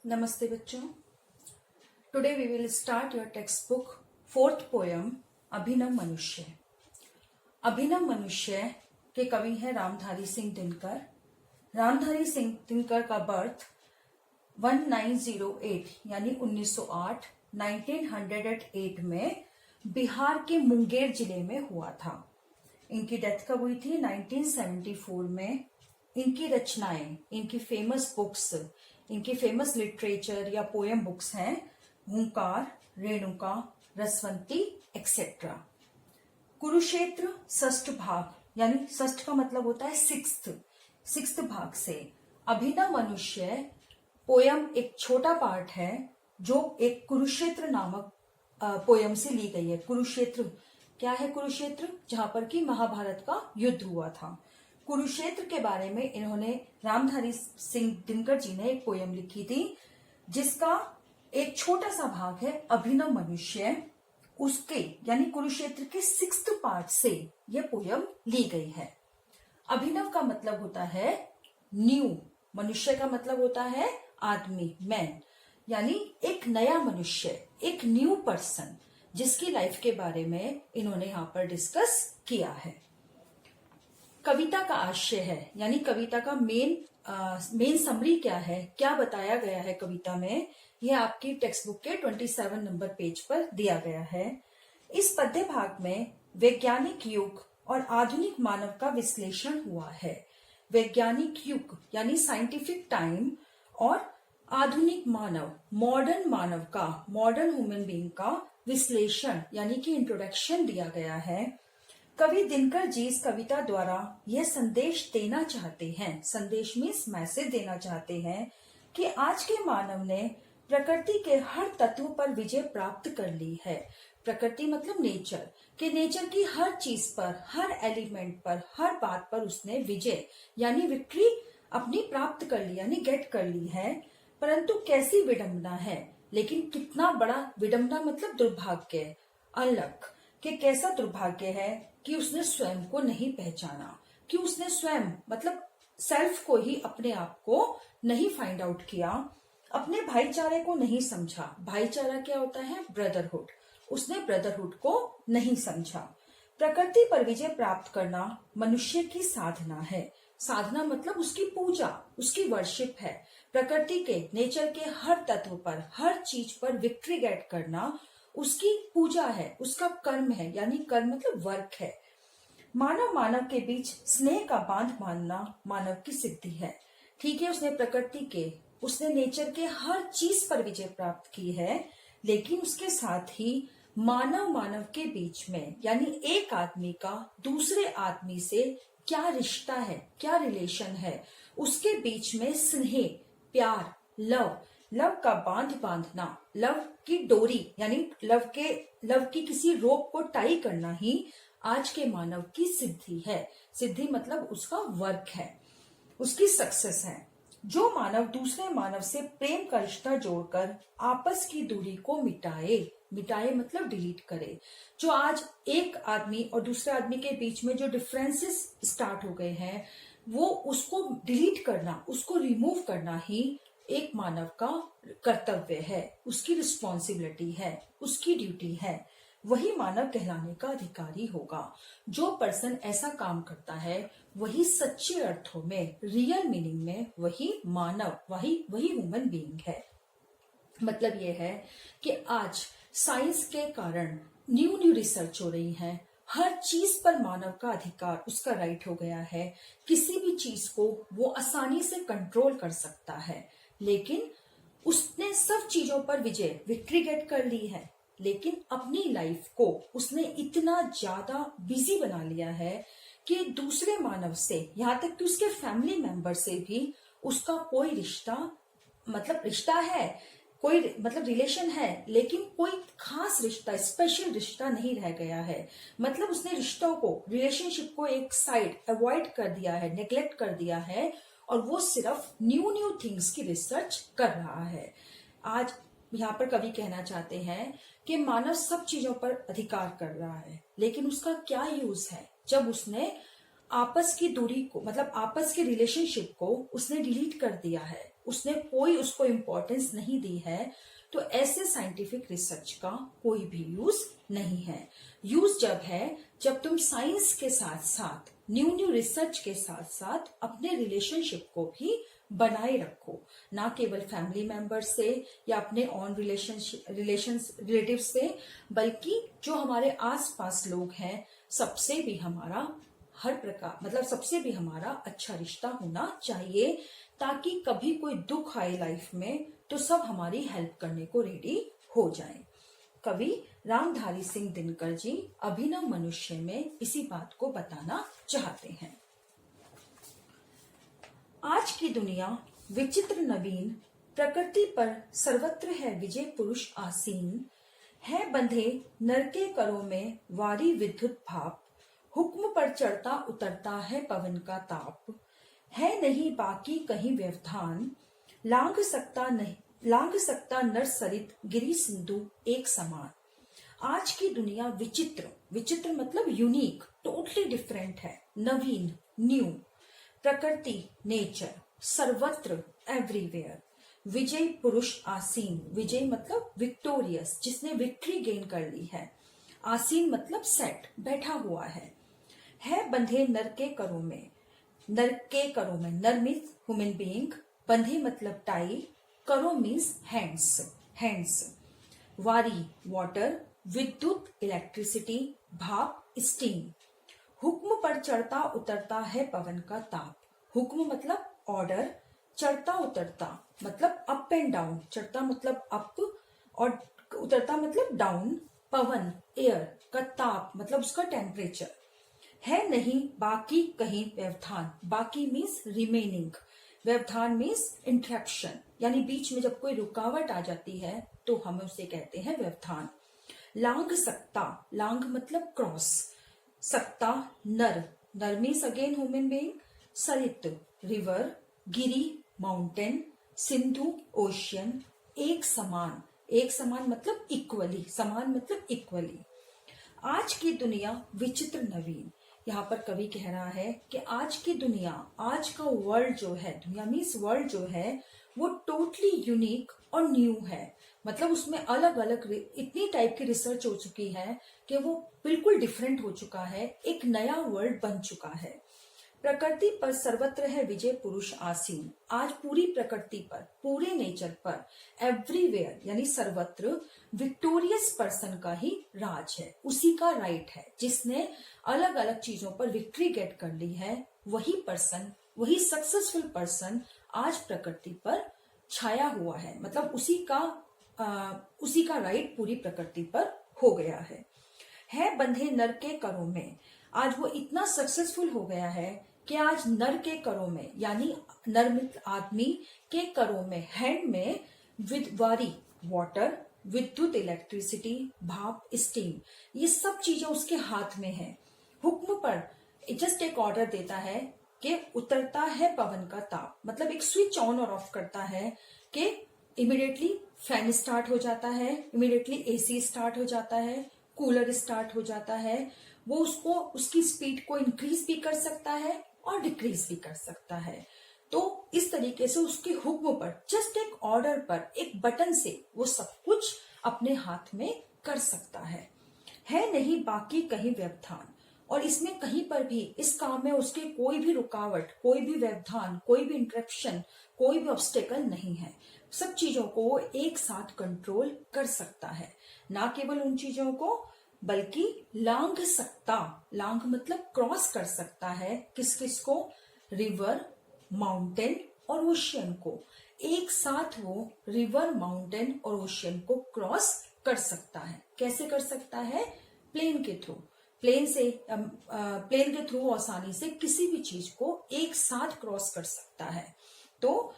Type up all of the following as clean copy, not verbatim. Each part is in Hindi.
नमस्ते बच्चों। Today we will start your text book fourth poem Abhinav Manushya. Abhinav मनुष्य के कवि हैं रामधारी सिंह दिनकर। रामधारी सिंह दिनकर का बर्थ 1908 यानी 1908 1908 में बिहार के मुंगेर जिले में हुआ था। इनकी डेथ कब हुई थी? 1974 में। इनकी रचनाएं, इनकी फेमस बुक्स, इनकी फेमस लिटरेचर या पोएम बुक्स हैं हुंकार, रेणुका, रसवंती एक्सेट्रा। कुरुक्षेत्र षष्ठ भाग यानी षष्ठ का मतलब होता है सिक्स्थ भाग से अभिनव मनुष्य पोयम एक छोटा पार्ट है जो एक कुरुक्षेत्र नामक पोयम से ली गई है। कुरुक्षेत्र क्या है? कुरुक्षेत्र जहां पर कि महाभारत का युद्ध हुआ था। कुरुक्षेत्र के बारे में इन्होंने रामधारी सिंह दिनकर जी ने एक पोयम लिखी थी जिसका एक छोटा सा भाग है अभिनव मनुष्य। उसके यानी कुरुक्षेत्र के सिक्स्थ पार्ट से यह पोयम ली गई है। अभिनव का मतलब होता है न्यू, मनुष्य का मतलब होता है आदमी, मैन, यानी एक नया मनुष्य, एक न्यू पर्सन जिसकी लाइफ के बारे में इन्होंने यहां पर डिस्कस किया है। कविता का आशय है यानी कविता का मेन समरी क्या है, क्या बताया गया है कविता में, यह आपकी टेक्स्ट बुक के 27 नंबर पेज पर दिया गया है। इस पद्य भाग में वैज्ञानिक युग और आधुनिक मानव का विश्लेषण हुआ है। वैज्ञानिक युग यानी साइंटिफिक टाइम और आधुनिक मानव, मॉडर्न मानव का, मॉडर्न ह्यूमन बीइंग का विश्लेषण यानी कि इंट्रोडक्शन दिया गया है। कवि दिनकर जी इस कविता द्वारा यह संदेश देना चाहते हैं, संदेश मीन्स मैसेज देना चाहते हैं कि आज के मानव ने प्रकृति के हर तत्व पर विजय प्राप्त कर ली है। प्रकृति मतलब नेचर, कि नेचर की हर चीज पर, हर एलिमेंट पर, हर बात पर उसने विजय यानी विक्ट्री अपनी प्राप्त कर ली यानी गेट कर ली है। परंतु कैसी विडंबना है, लेकिन कितना बड़ा विडंबना मतलब दुर्भाग्य, अनलक, कि कैसा दुर्भाग्य है कि उसने स्वयं को नहीं पहचाना, कि उसने स्वयं मतलब सेल्फ को ही, अपने आप को नहीं फाइंड आउट किया, अपने भाईचारे को नहीं समझा। भाईचारा क्या होता है? ब्रदरहुड। उसने ब्रदरहुड को नहीं समझा। प्रकृति पर विजय प्राप्त करना मनुष्य की साधना है। साधना मतलब उसकी पूजा, उसकी वर्शिप है। प्रकृति के, नेचर के हर तत्व पर, हर चीज पर विक्ट्री गेट करना उसकी पूजा है, उसका कर्म है, यानी कर्म मतलब वर्क है। मानव के बीच स्नेह का बांध बांधना मानव की सिद्धि है। ठीक है, उसने प्रकृति के, उसने नेचर के हर चीज पर विजय प्राप्त की है, लेकिन उसके साथ ही मानव के बीच में यानी एक आदमी का दूसरे आदमी से क्या रिश्ता है, क्या रिलेशन है, उसके बीच में स्नेह, प्यार, लव का बांध बांधना, लव की डोरी यानी लव की किसी रोप को टाई करना ही आज के मानव की सिद्धि है। सिद्धि मतलब उसका वर्क है, उसकी सक्सेस है। जो मानव दूसरे मानव से प्रेम का रिश्ता जोड़कर आपस की दूरी को मिटाए मतलब डिलीट करे। जो आज एक आदमी और दूसरे आदमी के बीच में जो डिफरेंसेस स्टार्ट हो गए हैं, वो उसको डिलीट करना, उसको रिमूव करना ही एक मानव का कर्तव्य है, उसकी रिस्पॉन्सिबिलिटी है, उसकी ड्यूटी है। वही मानव कहलाने का अधिकारी होगा। जो पर्सन ऐसा काम करता है वही सच्चे अर्थों में, रियल मीनिंग में वही मानव, वही ह्यूमन बीइंग है। मतलब ये है कि आज साइंस के कारण न्यू रिसर्च हो रही है, हर चीज पर मानव का अधिकार, उसका राइट हो गया है। किसी भी चीज को वो आसानी से कंट्रोल कर सकता है, लेकिन उसने सब चीजों पर विक्ट्री गेट कर ली है, लेकिन अपनी लाइफ को उसने इतना ज्यादा बिजी बना लिया है कि दूसरे मानव से, यहाँ तक कि उसके फैमिली मेंबर से भी उसका कोई रिश्ता है, कोई मतलब रिलेशन है, लेकिन कोई खास रिश्ता, स्पेशल रिश्ता नहीं रह गया है। मतलब उसने रिश्तों को, रिलेशनशिप को एक साइड अवॉइड कर दिया है, नेग्लेक्ट कर दिया है, और वो सिर्फ न्यू थिंग्स की रिसर्च कर रहा है। आज यहाँ पर कवि कहना चाहते हैं कि मानव सब चीजों पर अधिकार कर रहा है, लेकिन उसका क्या यूज है जब उसने आपस की दूरी को, मतलब आपस के रिलेशनशिप को उसने डिलीट कर दिया है, उसने कोई उसको इम्पोर्टेंस नहीं दी है, तो ऐसे साइंटिफिक रिसर्च का कोई भी यूज नहीं है। यूज जब है जब तुम साइंस के साथ साथ न्यू रिसर्च के साथ साथ अपने रिलेशनशिप को भी बनाए रखो, ना केवल फैमिली मेंबर से या अपने ऑन रिलेटिव से, बल्कि जो हमारे आसपास लोग हैं सबसे भी हमारा हर प्रकार मतलब सबसे भी हमारा अच्छा रिश्ता होना चाहिए, ताकि कभी कोई दुख आए लाइफ में तो सब हमारी हेल्प करने को रेडी हो जाए। कवि रामधारी सिंह दिनकर जी अभिनव मनुष्य में इसी बात को बताना चाहते हैं। आज की दुनिया विचित्र नवीन, प्रकृति पर सर्वत्र है विजय पुरुष आसीन, है बंधे नर के करों में वारी विद्युत भाप, हुक्म पर चढ़ता उतरता है पवन का ताप, है नहीं बाकी कहीं व्यवधान, लांघ सकता नर सरित गिरी सिंधु एक समान। आज की दुनिया विचित्र मतलब यूनिक, टोटली डिफरेंट है, नवीन न्यू, प्रकृति नेचर, सर्वत्र एवरीवेयर, विजय पुरुष आसीन, विजय मतलब विक्टोरियस, जिसने विक्ट्री गेन कर ली है, आसीन मतलब सेट बैठा हुआ है बंधे नर के करों में, नर मीन्स ह्यूमन बीइंग, बंधे मतलब टाई, करो मीन्स हैंड्स, वारी वाटर, विद्युत इलेक्ट्रिसिटी, भाप स्टीम, हुक्म पर चढ़ता उतरता है पवन का ताप, हुक्म मतलब ऑर्डर, चढ़ता उतरता मतलब अप एंड डाउन, चढ़ता मतलब अप और उतरता मतलब डाउन, पवन एयर का ताप मतलब उसका टेम्परेचर, है नहीं बाकी कहीं व्यवधान, बाकी मीन्स रिमेनिंग, व्यवधान मीन्स इंटरप्शन, यानी बीच में जब कोई रुकावट आ जाती है तो हम उसे कहते हैं व्यवधान। लांघ सकता, लांघ मतलब क्रॉस, सकता नर मीन्स अगेन ह्यूमन बीइंग, सरित रिवर, गिरी माउंटेन, सिंधु ओशियन, एक समान मतलब इक्वली, समान मतलब इक्वली। आज की दुनिया विचित्र नवीन, यहाँ पर कवि कह रहा है कि आज की दुनिया, आज का वर्ल्ड जो है, दुनिया मीन्स वर्ल्ड जो है, वो टोटली यूनिक और न्यू है, मतलब उसमें अलग अलग इतनी टाइप की रिसर्च हो चुकी है कि वो बिल्कुल डिफरेंट हो चुका है, एक नया वर्ल्ड बन चुका है। प्रकृति पर सर्वत्र है विजय पुरुष आसीन, आज पूरी प्रकृति पर, पूरे नेचर पर, एवरीवेयर यानी सर्वत्र विक्टोरियस पर्सन का ही राज है, उसी का राइट है, जिसने अलग अलग चीजों पर विक्ट्री गेट कर ली है, वही पर्सन, वही सक्सेसफुल पर्सन आज प्रकृति पर छाया हुआ है, मतलब उसी का राइट पूरी प्रकृति पर हो गया है बंधे नर के करों में, आज वो इतना सक्सेसफुल हो गया है कि आज नर के करों में, यानी नर मित्र आदमी के करों में, हैंड में, वारी वाटर, विद्युत इलेक्ट्रिसिटी, भाप स्टीम, ये सब चीजें उसके हाथ में है। हुक्म पर जस्ट एक ऑर्डर देता है कि उतरता है पवन का ताप, मतलब एक स्विच ऑन और ऑफ करता है कि इमिडिएटली फैन स्टार्ट हो जाता है, इमिडिएटली एसी स्टार्ट हो जाता है, कूलर स्टार्ट हो जाता है, वो उसको उसकी स्पीड को इंक्रीज भी कर सकता है और डिक्रीज भी कर सकता है। तो इस तरीके से उसके हुक्म पर, जस्ट एक ऑर्डर पर, एक बटन से वो सब कुछ अपने हाथ में कर सकता है नहीं बाकी कहीं व्यवधान, और इसमें कहीं पर भी इस काम में उसके कोई भी रुकावट, कोई भी व्यवधान, कोई भी इंटरप्शन, कोई भी ऑब्स्टेकल नहीं है, सब चीजों को वो एक साथ कंट्रोल कर सकता है, ना केवल उन चीजों को बल्कि लांघ सकता, लांघ मतलब क्रॉस कर सकता है, किस को, रिवर, माउंटेन और ओशियन को, एक साथ वो रिवर, माउंटेन और ओशियन को क्रॉस कर सकता है। कैसे कर सकता है? प्लेन के थ्रू, प्लेन के थ्रू आसानी से किसी भी चीज को एक साथ क्रॉस कर सकता है। तो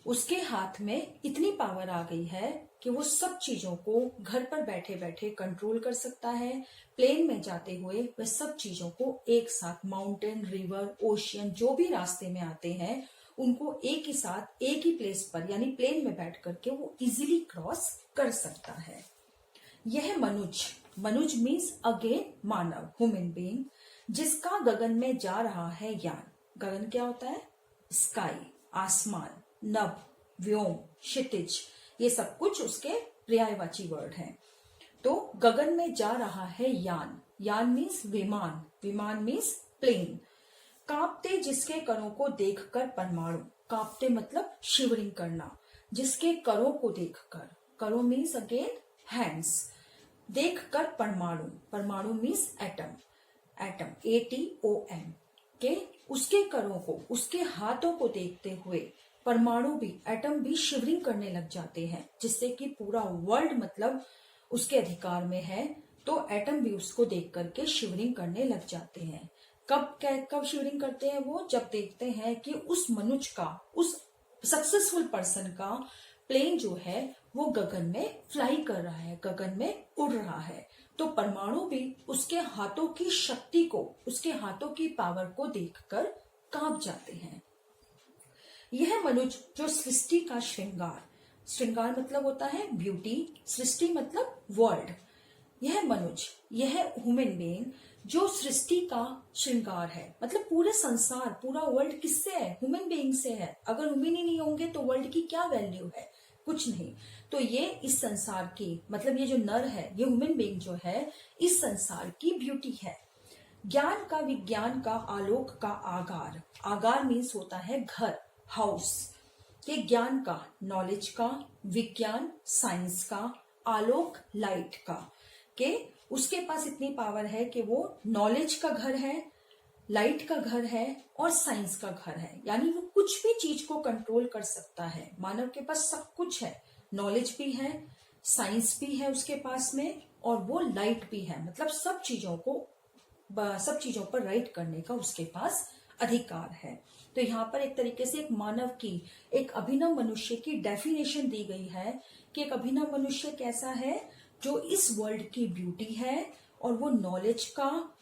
उसके हाथ में इतनी पावर आ गई है कि वो सब चीजों को घर पर बैठे बैठे कंट्रोल कर सकता है। प्लेन में जाते हुए वह सब चीजों को एक साथ, माउंटेन, रिवर, ओशियन, जो भी रास्ते में आते हैं उनको एक ही साथ, एक ही प्लेस पर, यानी प्लेन में बैठ करके वो इजीली क्रॉस कर सकता है। यह मनुज मीन्स अगेन मानव, ह्यूमन बीइंग, जिसका गगन में जा रहा है यान। गगन क्या होता है? स्काई, आसमान, नभ, व्योम, क्षितिज, ये सब कुछ उसके पर्यायवाची वर्ड हैं। तो गगन में जा रहा है यान, यान मीन्स विमान, विमान मीन्स प्लेन। कांपते जिसके करों को देखकर परमाणु, कांपते मतलब शिवरिंग करना, जिसके करों को देखकर, करों मीन्स अगेन हैंड्स, देखकर परमाणु, परमाणु मीन्स एटम, एटम ATOM के उसके करों को, उसके हाथों को देखते हुए परमाणु भी, एटम भी शिवरिंग करने लग जाते हैं, जिससे कि पूरा वर्ल्ड मतलब उसके अधिकार में है। तो एटम भी उसको देख करके शिवरिंग करने लग जाते हैं। कब शिवरिंग करते हैं वो? जब देखते हैं कि उस मनुष्य का, उस सक्सेसफुल पर्सन का प्लेन जो है वो गगन में फ्लाई कर रहा है, गगन में उड़ रहा है। तो परमाणु भी उसके हाथों की शक्ति को, उसके हाथों की पावर को देखकर कांप जाते हैं। यह मनुष्य जो सृष्टि का श्रृंगार, श्रृंगार मतलब होता है ब्यूटी, सृष्टि मतलब वर्ल्ड, यह मनुष्य, यह ह्यूमन बीइंग जो सृष्टि का श्रृंगार है, मतलब पूरे संसार, पूरा वर्ल्ड किससे है? ह्यूमन बीइंग से है। अगर ह्यूमन ही नहीं होंगे तो वर्ल्ड की क्या वैल्यू है? कुछ नहीं। तो ये इस संसार की, मतलब ये जो नर है, ये ह्यूमन बीइंग जो है, इस संसार की ब्यूटी है। ज्ञान का, विज्ञान का, आलोक का आगार, आगार मीन्स होता है घर, हाउस, के ज्ञान का, नॉलेज का, विज्ञान साइंस का, आलोक लाइट का, के उसके पास इतनी पावर है कि वो नॉलेज का घर है, लाइट का घर है और साइंस का घर है, यानी वो कुछ भी चीज को कंट्रोल कर सकता है। मानव के पास सब कुछ है, नॉलेज भी है, साइंस भी है उसके पास में, और वो लाइट भी है, मतलब सब चीजों पर राइट करने का उसके पास अधिकार है। तो यहाँ पर एक तरीके से एक मानव की, एक अभिनव मनुष्य की डेफिनेशन दी गई है कि एक अभिनव मनुष्य कैसा है, जो इस वर्ल्ड की ब्यूटी है और वो नॉलेज का,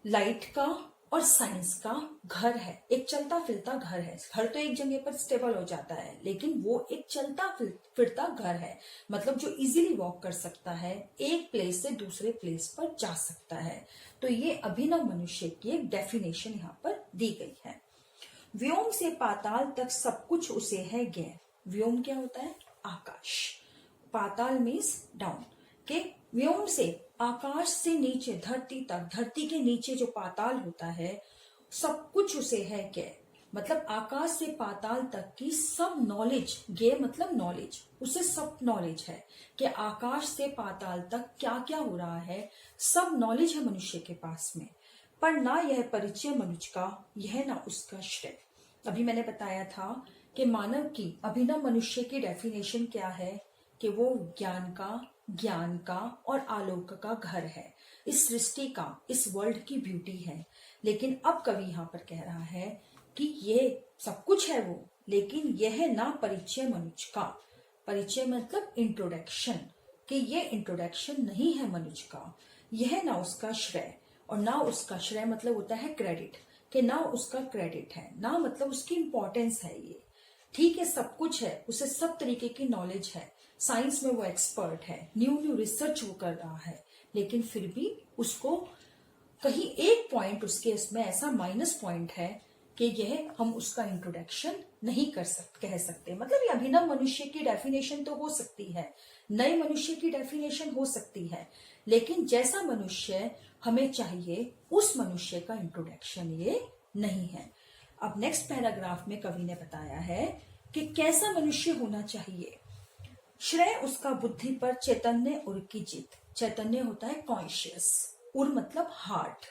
लाइट का और साइंस का घर है, एक चलता फिरता घर है। घर तो एक जगह पर स्टेबल हो जाता है, लेकिन वो एक चलता फिरता घर है, मतलब जो इजीली वॉक कर सकता है, एक प्लेस से दूसरे प्लेस पर जा सकता है। तो ये अभिनव मनुष्य की एक डेफिनेशन यहाँ पर दी गई है। व्योम से पाताल तक सब कुछ उसे है ज्ञ। व्योम क्या होता है? आकाश। पाताल मीन्स डाउन, के व्योम से, आकाश से नीचे धरती तक, धरती के नीचे जो पाताल होता है, सब कुछ उसे है क्या, मतलब आकाश से पाताल तक की सब नॉलेज, गे मतलब नॉलेज, उसे सब नॉलेज है कि आकाश से पाताल तक क्या क्या हो रहा है, सब नॉलेज है मनुष्य के पास में। पर ना यह परिचय मनुष्य का, यह ना उसका श्रेय। अभी मैंने बताया था कि मानव की, अभिनव मनुष्य की डेफिनेशन क्या है कि वो ज्ञान का और आलोक का घर है, इस सृष्टि का, इस वर्ल्ड की ब्यूटी है। लेकिन अब कवि यहाँ पर कह रहा है कि ये सब कुछ है वो, लेकिन यह ना परिचय मनुष्य का, परिचय मतलब इंट्रोडक्शन, कि ये इंट्रोडक्शन नहीं है मनुष्य का, यह ना उसका श्रेय, और ना उसका श्रेय मतलब होता है क्रेडिट, कि ना उसका क्रेडिट है, ना मतलब उसकी इंपॉर्टेंस है। ये ठीक है, सब कुछ है, उसे सब तरीके की नॉलेज है, साइंस में वो एक्सपर्ट है, न्यू रिसर्च वो कर रहा है, लेकिन फिर भी उसको कहीं एक पॉइंट उसके इसमें ऐसा माइनस पॉइंट है कि यह हम उसका इंट्रोडक्शन नहीं कह सकते। मतलब ये अभिनव मनुष्य की डेफिनेशन तो हो सकती है, नए मनुष्य की डेफिनेशन हो सकती है, लेकिन जैसा मनुष्य हमें चाहिए उस मनुष्य का इंट्रोडक्शन ये नहीं है। अब नेक्स्ट पैराग्राफ में कवि ने बताया है कि कैसा मनुष्य होना चाहिए। श्रेय उसका बुद्धि पर चैतन्य उर की जीत, चैतन्य होता है कॉन्शियस, उर मतलब हार्ट,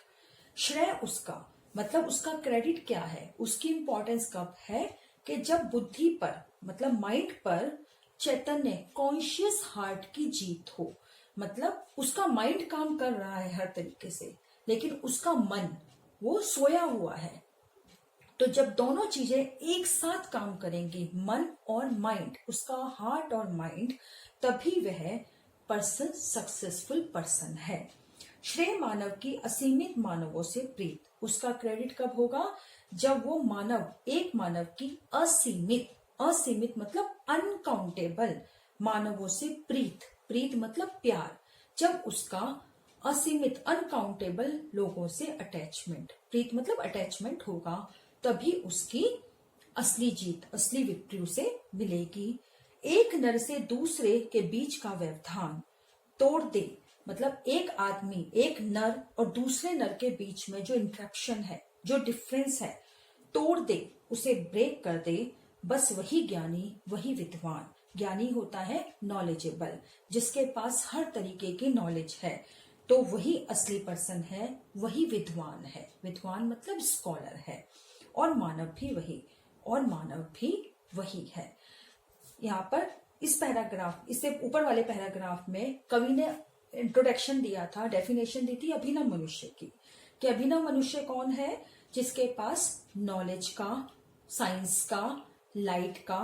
श्रेय उसका मतलब उसका क्रेडिट क्या है, उसकी इंपॉर्टेंस कब है कि जब बुद्धि पर मतलब माइंड पर चैतन्य कॉन्शियस हार्ट की जीत हो, मतलब उसका माइंड काम कर रहा है हर तरीके से, लेकिन उसका मन वो सोया हुआ है। तो जब दोनों चीजें एक साथ काम करेंगी, मन और माइंड, उसका हार्ट और माइंड, तभी वह पर्सन सक्सेसफुल पर्सन है। श्रेय मानव की असीमित मानवों से प्रीत, उसका क्रेडिट कब होगा? जब वो मानव, एक मानव की असीमित, असीमित मतलब अनकाउंटेबल मानवों से प्रीत, प्रीत मतलब प्यार, जब उसका असीमित अनकाउंटेबल लोगों से अटैचमेंट, प्रीत मतलब अटैचमेंट होगा, तभी उसकी असली जीत, असली विक्ट्री उसे मिलेगी। एक नर से दूसरे के बीच का व्यवधान तोड़ दे, मतलब एक आदमी, एक नर और दूसरे नर के बीच में जो इंटरेक्शन है, जो डिफरेंस है, तोड़ दे, उसे ब्रेक कर दे, बस वही ज्ञानी, वही विद्वान। ज्ञानी होता है नॉलेजेबल, जिसके पास हर तरीके की नॉलेज है, तो वही असली पर्सन है, वही विद्वान है। विद्वान मतलब स्कॉलर है। और मानव भी वही, और मानव भी वही है। यहाँ पर इस पैराग्राफ, इससे ऊपर वाले पैराग्राफ में कवि ने इंट्रोडक्शन दिया था, डेफिनेशन दी थी अभिनव मनुष्य की, कि अभिनव मनुष्य कौन है? जिसके पास नॉलेज का, साइंस का, लाइट का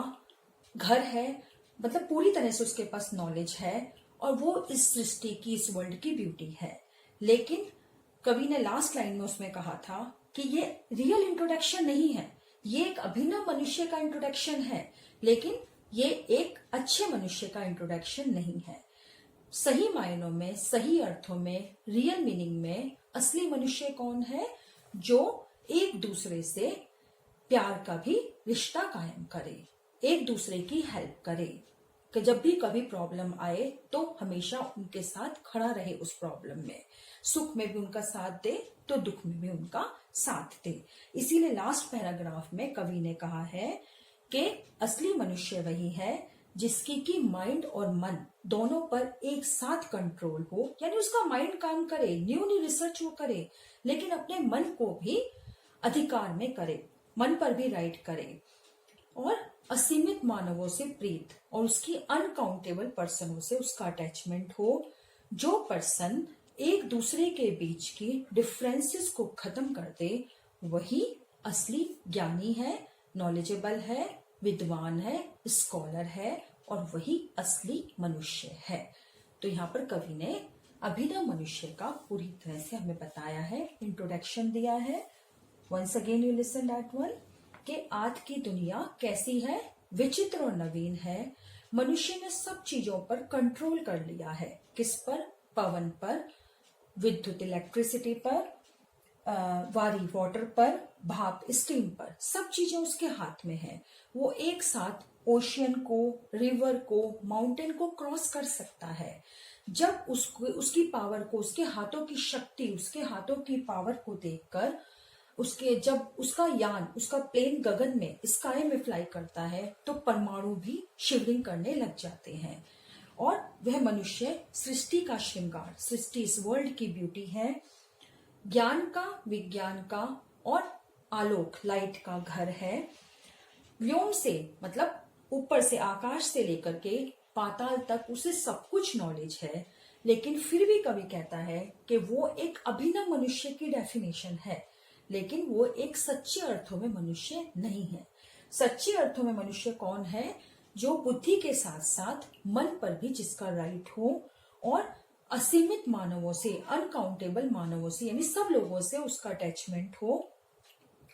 घर है, मतलब पूरी तरह से उसके पास नॉलेज है, और वो इस सृष्टि की, इस वर्ल्ड की ब्यूटी है। लेकिन कवि ने लास्ट लाइन में उसमें कहा था कि ये रियल इंट्रोडक्शन नहीं है, ये एक अभिनव मनुष्य का इंट्रोडक्शन है, लेकिन ये एक अच्छे मनुष्य का इंट्रोडक्शन नहीं है। सही मायनों में, सही अर्थों में, रियल मीनिंग में असली मनुष्य कौन है? जो एक दूसरे से प्यार का भी रिश्ता कायम करे, एक दूसरे की हेल्प करे, कि जब भी कभी प्रॉब्लम आए तो हमेशा उनके साथ खड़ा रहे, उस प्रॉब्लम में सुख में भी उनका साथ दे तो दुख में भी उनका साथ दे। इसीलिए लास्ट पैराग्राफ में कवि ने कहा है कि असली मनुष्य वही है जिसकी की माइंड और मन दोनों पर एक साथ कंट्रोल हो, यानी उसका माइंड काम करे, न्यू रिसर्च वो करे, लेकिन अपने मन को भी अधिकार में करे, मन पर भी राइट करे, और असीमित मानवों से प्रीत और उसकी अनकाउंटेबल पर्सनों से उसका अटैचमेंट हो। जो पर्सन एक दूसरे के बीच की डिफरेंसेस को खत्म कर दे, वही असली ज्ञानी है, नॉलेजेबल है, विद्वान है, स्कॉलर है, और वही असली मनुष्य है। तो यहाँ पर कवि ने अभिनव मनुष्य का पूरी तरह से हमें बताया है, इंट्रोडक्शन दिया है। Once again you listen that one, कि आज की दुनिया कैसी है? विचित्र और नवीन है। मनुष्य ने सब चीजों पर कंट्रोल कर लिया है। किस पर? पवन पर, विद्युत इलेक्ट्रिसिटी पर, वारी वाटर पर, भाप स्टीम पर, सब चीजें उसके हाथ में है। वो एक साथ ओशियन को, रिवर को, माउंटेन को क्रॉस कर सकता है। जब उसकी पावर को, उसके हाथों की शक्ति, उसके हाथों की पावर को देखकर जब उसका यान, उसका प्लेन गगन में, स्काई में फ्लाई करता है, तो परमाणु भी शिवरिंग करने लग जाते हैं। और वह मनुष्य सृष्टि का श्रृंगार, सृष्टि इस वर्ल्ड की ब्यूटी है, ज्ञान का, विज्ञान का और आलोक, लाइट का घर है। व्योम से मतलब ऊपर से, आकाश से लेकर के पाताल तक उसे सब कुछ नॉलेज है, लेकिन फिर भी कवि कहता है कि वो एक अभिनव मनुष्य की डेफिनेशन है, लेकिन वो एक सच्चे अर्थों में मनुष्य नहीं है। सच्चे अर्थों में मनुष्य कौन है? जो बुद्धि के साथ साथ मन पर भी जिसका राइट हो, और असीमित मानवों से, अनकाउंटेबल मानवों से, यानी सब लोगों से उसका अटैचमेंट हो,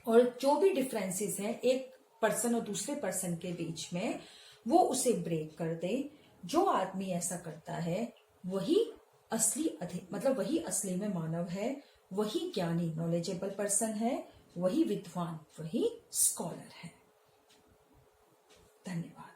और जो भी डिफरेंसेस हैं एक पर्सन और दूसरे पर्सन के बीच में, वो उसे ब्रेक कर दे। जो आदमी ऐसा करता है वही असली मतलब वही असली में मानव है, वही ज्ञानी, नॉलेजेबल पर्सन है, वही विद्वान, वही स्कॉलर है। धन्यवाद।